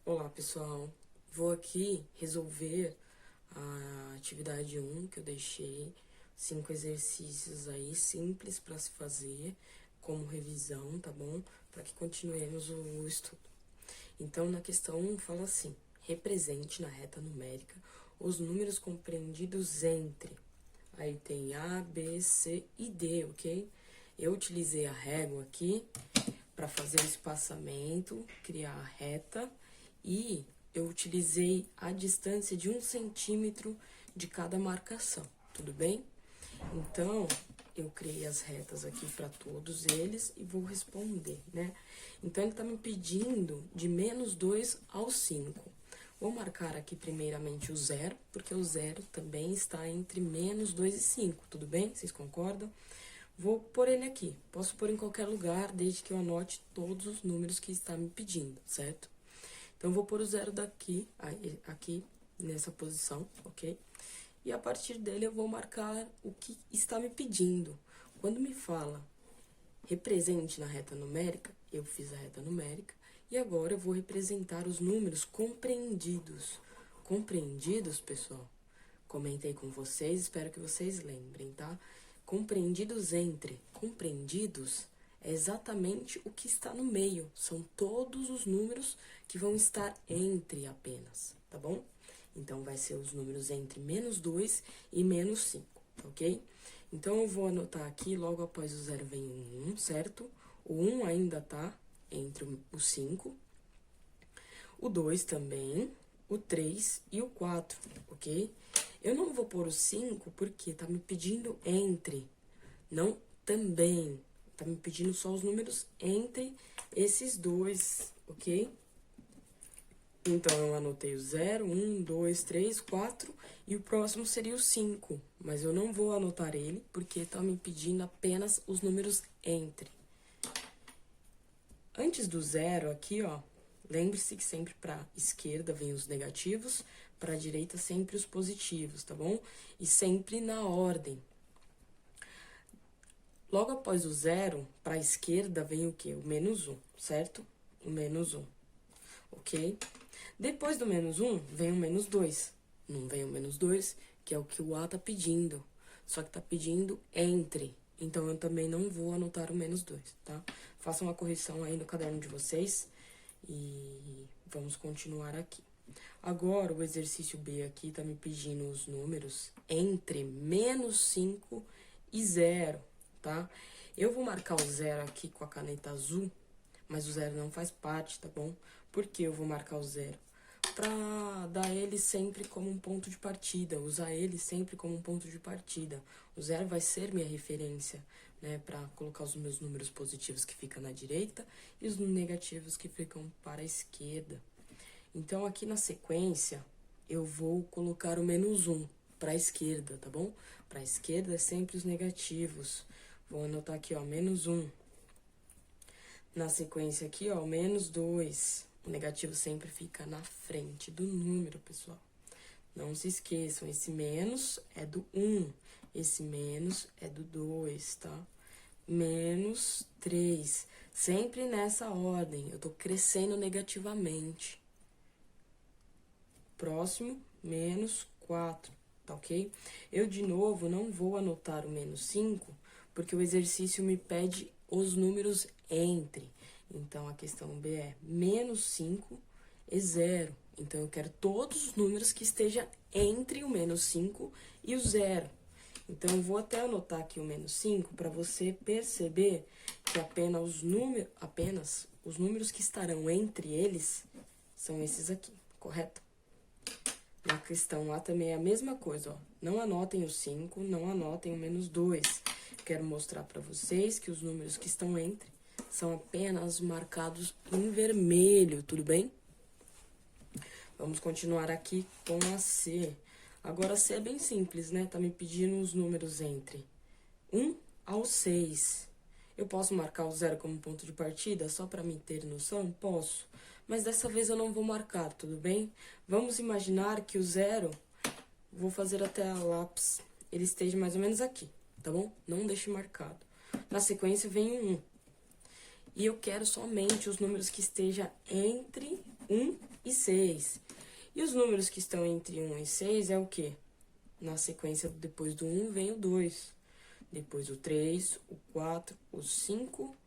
Olá, pessoal. Vou aqui resolver a atividade 1 que eu deixei, 5 exercícios aí simples para se fazer como revisão, tá bom? Para que continuemos o estudo. Então, na questão 1 fala assim: represente na reta numérica os números compreendidos entre. Aí tem A, B, C e D, ok? Eu utilizei a régua aqui para fazer o espaçamento, criar a reta, e eu utilizei a distância de 1 centímetro de cada marcação, tudo bem? Então, eu criei as retas aqui para todos eles e vou responder, né? Então, ele está me pedindo de -2 ao 5. Vou marcar aqui primeiramente o 0, porque o 0 também está entre -2 e 5, tudo bem? Vocês concordam? Vou pôr ele aqui. Posso pôr em qualquer lugar, desde que eu anote todos os números que está me pedindo, certo? Então, vou pôr o 0 daqui, aqui, nessa posição, ok? E a partir dele eu vou marcar o que está me pedindo. Quando me fala represente na reta numérica, eu fiz a reta numérica, e agora eu vou representar os números compreendidos. Compreendidos, pessoal? Comentei com vocês, espero que vocês lembrem, tá? Compreendidos entre. Compreendidos é exatamente o que está no meio. São todos os números que vão estar entre apenas, tá bom? Então, vai ser os números entre -2 e -5, ok? Então, eu vou anotar aqui, logo após o 0 vem o 1, certo? O 1 ainda tá entre o 5, o 2 também, o 3 e o 4, ok? Eu não vou pôr o 5 porque tá me pedindo entre, não também. Tá me pedindo só os números entre esses dois, ok? Então, eu anotei o 0, 1, 2, 3, 4 e o próximo seria o 5. Mas eu não vou anotar ele porque tá me pedindo apenas os números entre. Antes do 0 aqui, ó, lembre-se que sempre para esquerda vem os negativos, para a direita sempre os positivos, tá bom? E sempre na ordem. Logo após o 0, para a esquerda vem o quê? O -1, certo? O -1, ok? Depois do -1, vem o -2. Não vem o -2, que é o que o A tá pedindo. Só que tá pedindo entre. Então, eu também não vou anotar o -2, tá? Façam uma correção aí no caderno de vocês. E vamos continuar aqui. Agora, o exercício B aqui tá me pedindo os números entre -5 e 0, tá? Eu vou marcar o 0 aqui com a caneta azul, mas o 0 não faz parte, tá bom? Por que eu vou marcar o 0? Pra dar ele sempre como um ponto de partida, usar ele sempre como um ponto de partida. O 0 vai ser minha referência, né, para colocar os meus números positivos que ficam na direita e os negativos que ficam para a esquerda. Então, aqui na sequência, eu vou colocar o -1 para a esquerda, tá bom? Para a esquerda é sempre os negativos. Vou anotar aqui, ó, -1. Na sequência aqui, ó, -2. O negativo sempre fica na frente do número, pessoal. Não se esqueçam, esse menos é do 1, esse menos é do 2, tá? -3. Sempre nessa ordem, eu tô crescendo negativamente. Próximo, -4, tá ok? Eu, de novo, não vou anotar o -5, porque o exercício me pede os números entre. Então, a questão B é -5 e 0. Então, eu quero todos os números que estejam entre o -5 e o 0. Então, eu vou até anotar aqui o -5 para você perceber que apenas os números que estarão entre eles são esses aqui, correto? Na questão A também é a mesma coisa, ó. Não anotem o 5, não anotem o -2. Quero mostrar para vocês que os números que estão entre são apenas marcados em vermelho, tudo bem? Vamos continuar aqui com a C. Agora, a C é bem simples, né? Tá me pedindo os números entre 1 ao 6. Eu posso marcar o 0 como ponto de partida, só para me ter noção? Posso. Mas dessa vez eu não vou marcar, tudo bem? Vamos imaginar que o 0, vou fazer até a lápis, ele esteja mais ou menos aqui, tá bom? Não deixe marcado. Na sequência vem o 1. E eu quero somente os números que estejam entre 1 e e 6. E os números que estão entre 1 e 6 é o quê? Na sequência, depois do 1 vem o 2. Depois o 3, o 4, o 5,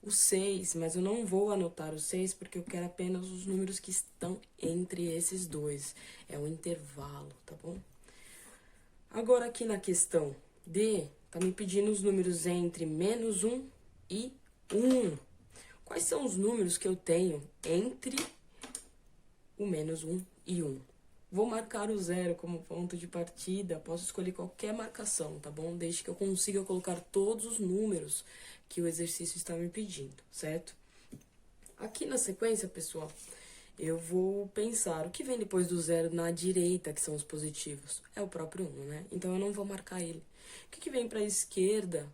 o 6. Mas eu não vou anotar o 6 porque eu quero apenas os números que estão entre esses dois. É um intervalo, tá bom? Agora aqui na questão D, tá me pedindo os números entre menos 1 e 1. Quais são os números que eu tenho entre o menos 1 e 1? Vou marcar o 0 como ponto de partida, posso escolher qualquer marcação, tá bom? Desde que eu consiga colocar todos os números que o exercício está me pedindo, certo? Aqui na sequência, pessoal, eu vou pensar o que vem depois do 0 na direita, que são os positivos. É o próprio 1, né? Então, eu não vou marcar ele. O que vem para a esquerda,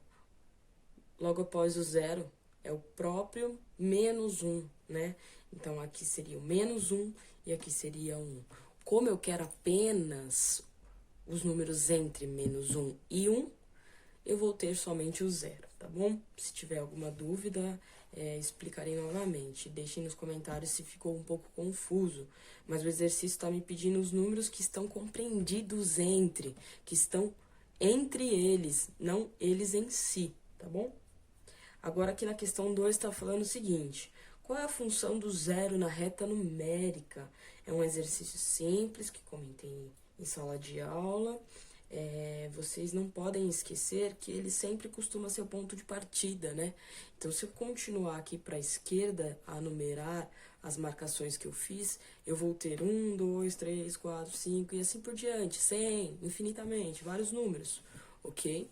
logo após o 0? É o próprio menos 1, né? Então, aqui seria o menos 1 e aqui seria 1. Como eu quero apenas os números entre menos 1 e 1, eu vou ter somente o 0, tá bom? Se tiver alguma dúvida, explicarei novamente. Deixem nos comentários se ficou um pouco confuso. Mas o exercício está me pedindo os números que estão compreendidos entre, que estão entre eles, não eles em si, tá bom? Agora aqui na questão 2 está falando o seguinte: qual é a função do 0 na reta numérica? É um exercício simples que comentei em sala de aula. Vocês não podem esquecer que ele sempre costuma ser o ponto de partida, né? Então, se eu continuar aqui para a esquerda a numerar as marcações que eu fiz, eu vou ter 1, 2, 3, 4, 5 e assim por diante, 100, infinitamente, vários números, ok?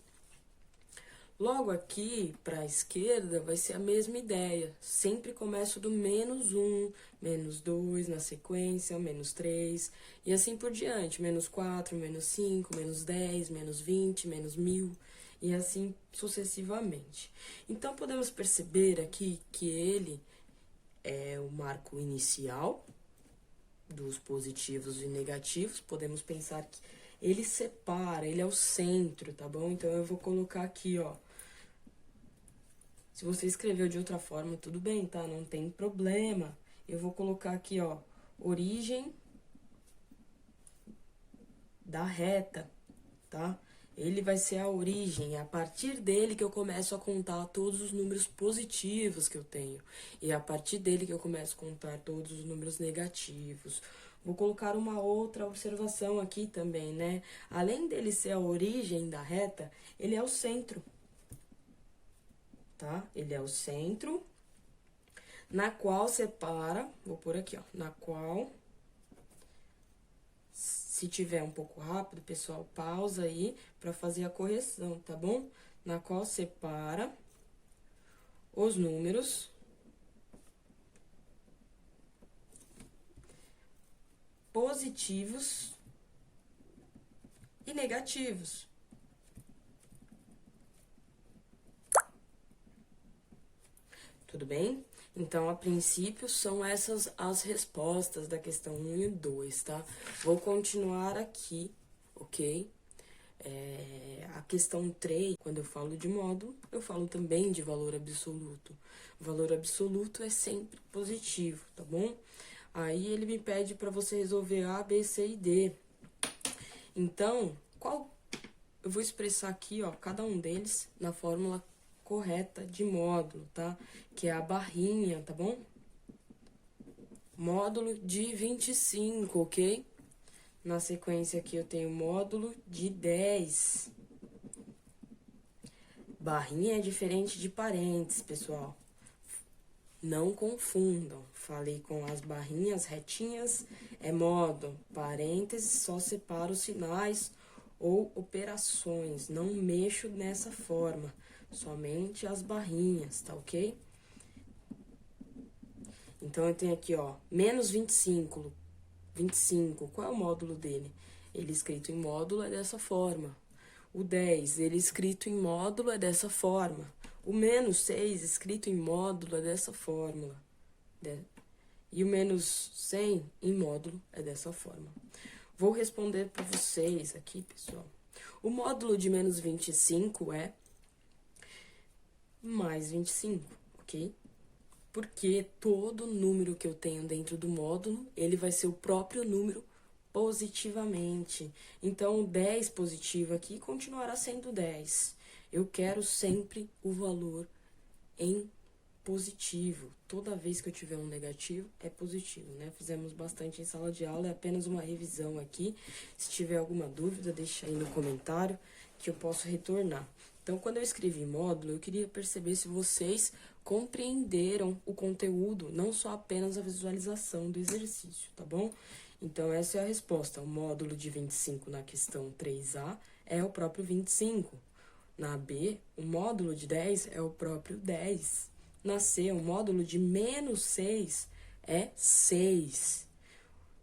Logo aqui, para a esquerda, vai ser a mesma ideia. Sempre começo do menos 1, menos 2 na sequência, menos 3, e assim por diante. Menos 4, menos 5, menos 10, menos 20, menos 1000, e assim sucessivamente. Então, podemos perceber aqui que ele é o marco inicial dos positivos e negativos. Podemos pensar que ele separa, ele é o centro, tá bom? Então, eu vou colocar aqui, ó. Se você escreveu de outra forma, tudo bem, tá? Não tem problema. Eu vou colocar aqui, ó, origem da reta, tá? Ele vai ser a origem, é a partir dele que eu começo a contar todos os números positivos que eu tenho. E é a partir dele que eu começo a contar todos os números negativos. Vou colocar uma outra observação aqui também, né? Além dele ser a origem da reta, ele é o centro. Tá? Ele é o centro, na qual separa, vou pôr aqui, ó, na qual, se tiver um pouco rápido, pessoal, pausa aí para fazer a correção, tá bom? Na qual separa os números positivos e negativos. Tudo bem? Então, a princípio, são essas as respostas da questão 1 e 2, tá? Vou continuar aqui, ok? A questão 3, quando eu falo de módulo, eu falo também de valor absoluto. O valor absoluto é sempre positivo, tá bom? Aí, ele me pede para você resolver A, B, C e D. Então, eu vou expressar aqui, ó, cada um deles na fórmula correta de módulo, tá? Que é a barrinha, tá bom? Módulo de 25, ok? Na sequência aqui eu tenho módulo de 10. Barrinha é diferente de parênteses, pessoal. Não confundam. Falei com as barrinhas retinhas, é módulo. Parênteses só separa os sinais ou operações. Não mexo nessa forma. Somente as barrinhas, tá ok? Então, eu tenho aqui, ó, menos 25. 25, qual é o módulo dele? Ele escrito em módulo é dessa forma. O 10, ele escrito em módulo é dessa forma. O menos 6, escrito em módulo é dessa fórmula. E o menos 100, em módulo, é dessa forma. Vou responder para vocês aqui, pessoal. O módulo de menos 25 é mais 25, ok? Porque todo número que eu tenho dentro do módulo, ele vai ser o próprio número positivamente. Então, o 10 positivo aqui continuará sendo 10. Eu quero sempre o valor em positivo. Toda vez que eu tiver um negativo, é positivo, né? Fizemos bastante em sala de aula, é apenas uma revisão aqui. Se tiver alguma dúvida, deixa aí no comentário que eu posso retornar. Então, quando eu escrevi módulo, eu queria perceber se vocês compreenderam o conteúdo, não só apenas a visualização do exercício, tá bom? Então, essa é a resposta. O módulo de 25 na questão 3A é o próprio 25. Na B, o módulo de 10 é o próprio 10. Na C, o módulo de menos 6 é 6.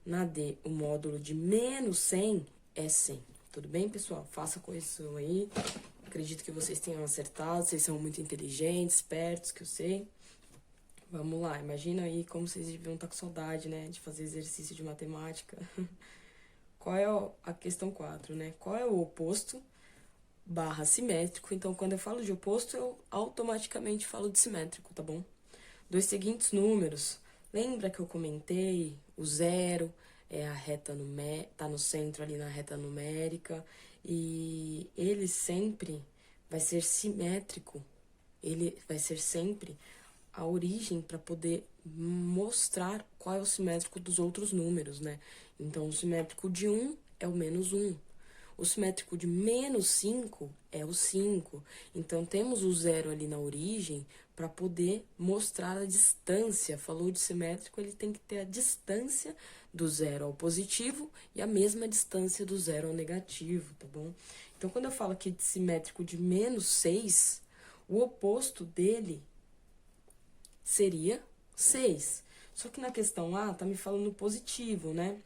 Na D, o módulo de menos 100 é 100. Tudo bem, pessoal? Faça a correção aí. Acredito que vocês tenham acertado. Vocês são muito inteligentes, espertos, que eu sei. Vamos lá, imagina aí como vocês deviam estar com saudade, né? De fazer exercício de matemática. Qual é a questão 4, né? Qual é o oposto barra simétrico? Então, quando eu falo de oposto, eu automaticamente falo de simétrico, tá bom? Dos seguintes números, lembra que eu comentei? O 0 é a reta numérica, tá no centro ali na reta numérica, e ele sempre vai ser simétrico, ele vai ser sempre a origem para poder mostrar qual é o simétrico dos outros números, né? Então, o simétrico de 1 é o menos 1. O simétrico de menos 5 é o 5. Então, temos o 0 ali na origem para poder mostrar a distância. Falou de simétrico, ele tem que ter a distância do 0 ao positivo e a mesma distância do 0 ao negativo, tá bom? Então, quando eu falo aqui de simétrico de menos 6, o oposto dele seria 6. Só que na questão A, tá me falando positivo, né?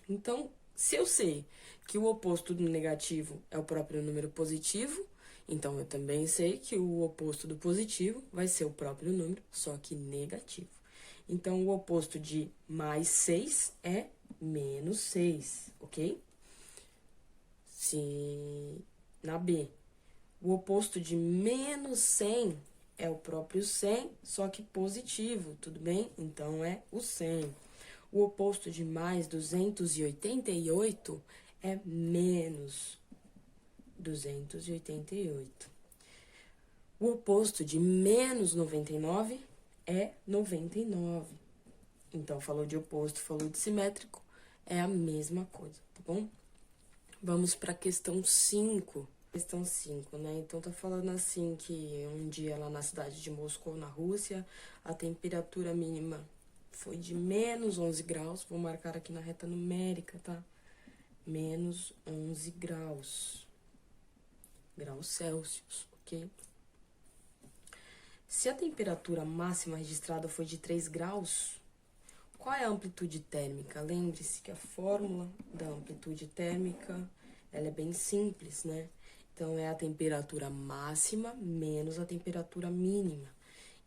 Então, se eu sei que o oposto do negativo é o próprio número positivo, então eu também sei que o oposto do positivo vai ser o próprio número, só que negativo. Então, o oposto de mais 6 é menos 6, ok? Se na B, o oposto de menos 100 é o próprio 100, só que positivo, tudo bem? Então, é o 100. O oposto de mais 288 é menos 288. O oposto de menos 99 é 99. Então, falou de oposto, falou de simétrico, é a mesma coisa, tá bom? Vamos para a questão 5. Questão 5, né? Então, tá falando assim que um dia lá na cidade de Moscou, na Rússia, a temperatura mínima foi de menos 11 graus. Vou marcar aqui na reta numérica, tá? Menos 11 graus. Graus Celsius, ok? Se a temperatura máxima registrada foi de 3 graus, qual é a amplitude térmica? Lembre-se que a fórmula da amplitude térmica, ela é bem simples, né? Então, é a temperatura máxima menos a temperatura mínima.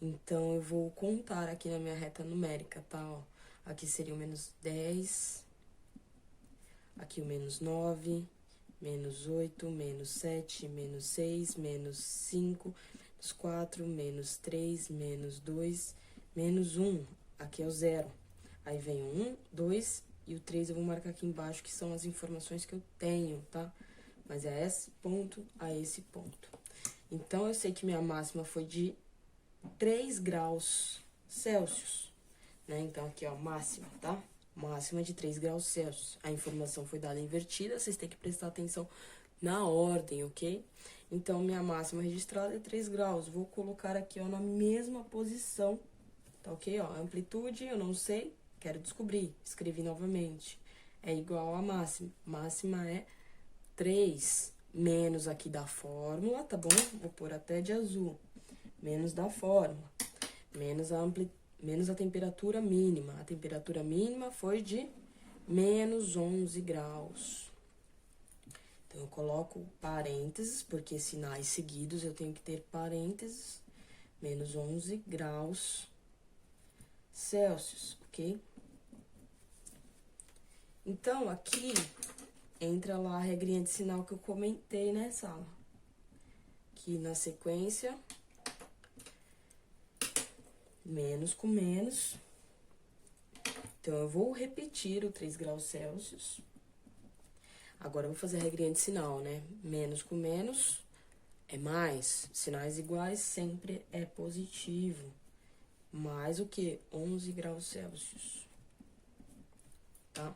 Então, eu vou contar aqui na minha reta numérica, tá? Ó, aqui seria o menos 10, aqui o menos 9, menos 8, menos 7, menos 6, menos 5, menos 4, menos 3, menos 2, menos 1. Aqui é o 0. Aí vem o 1, 2 e o 3 eu vou marcar aqui embaixo, que são as informações que eu tenho, tá? Mas é esse ponto a esse ponto. Então, eu sei que minha máxima foi de 3 graus Celsius, né? Então, aqui, ó, máxima, tá? Máxima de 3 graus Celsius. A informação foi dada invertida, vocês têm que prestar atenção na ordem, ok? Então, minha máxima registrada é 3 graus. Vou colocar aqui, ó, na mesma posição, tá ok? Ó, amplitude, eu não sei, quero descobrir. Escrevi novamente. É igual a máxima. Máxima é 3, menos aqui da fórmula, tá bom? Vou pôr até de azul. Menos da fórmula. Menos a temperatura mínima. A temperatura mínima foi de menos 11 graus. Então, eu coloco parênteses, porque sinais seguidos eu tenho que ter parênteses. Menos 11 graus Celsius, ok? Então, aqui entra lá a regrinha de sinal que eu comentei nessa aula. Que na sequência menos com menos. Então, eu vou repetir o 3 graus Celsius. Agora, eu vou fazer a regrinha de sinal, né? Menos com menos é mais. Sinais iguais sempre é positivo. Mais o que? 11 graus Celsius. Tá?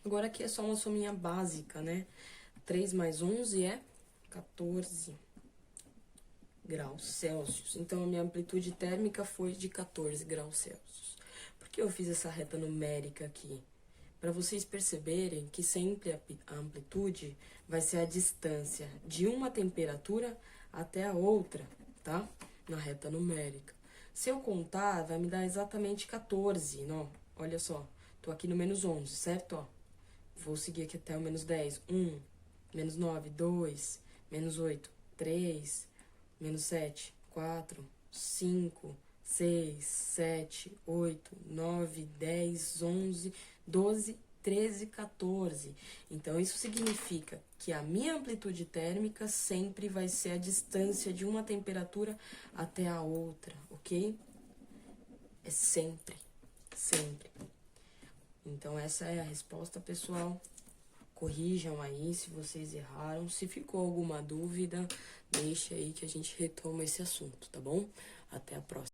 Agora, aqui é só uma sominha básica, né? 3 mais 11 é 14 graus Celsius. Então, a minha amplitude térmica foi de 14 graus Celsius. Por que eu fiz essa reta numérica aqui? Para vocês perceberem que sempre a amplitude vai ser a distância de uma temperatura até a outra, tá? Na reta numérica. Se eu contar, vai me dar exatamente 14, não? Olha só, tô aqui no menos 11, certo? Ó, vou seguir aqui até o menos 10. 1, menos 9, 2, menos 8, 3, menos 7, 4, 5, 6, 7, 8, 9, 10, 11, 12, 13, 14. Então, isso significa que a minha amplitude térmica sempre vai ser a distância de uma temperatura até a outra, ok? É sempre, sempre. Então, essa é a resposta, pessoal. Corrijam aí se vocês erraram. Se ficou alguma dúvida, deixa aí que a gente retoma esse assunto, tá bom? Até a próxima.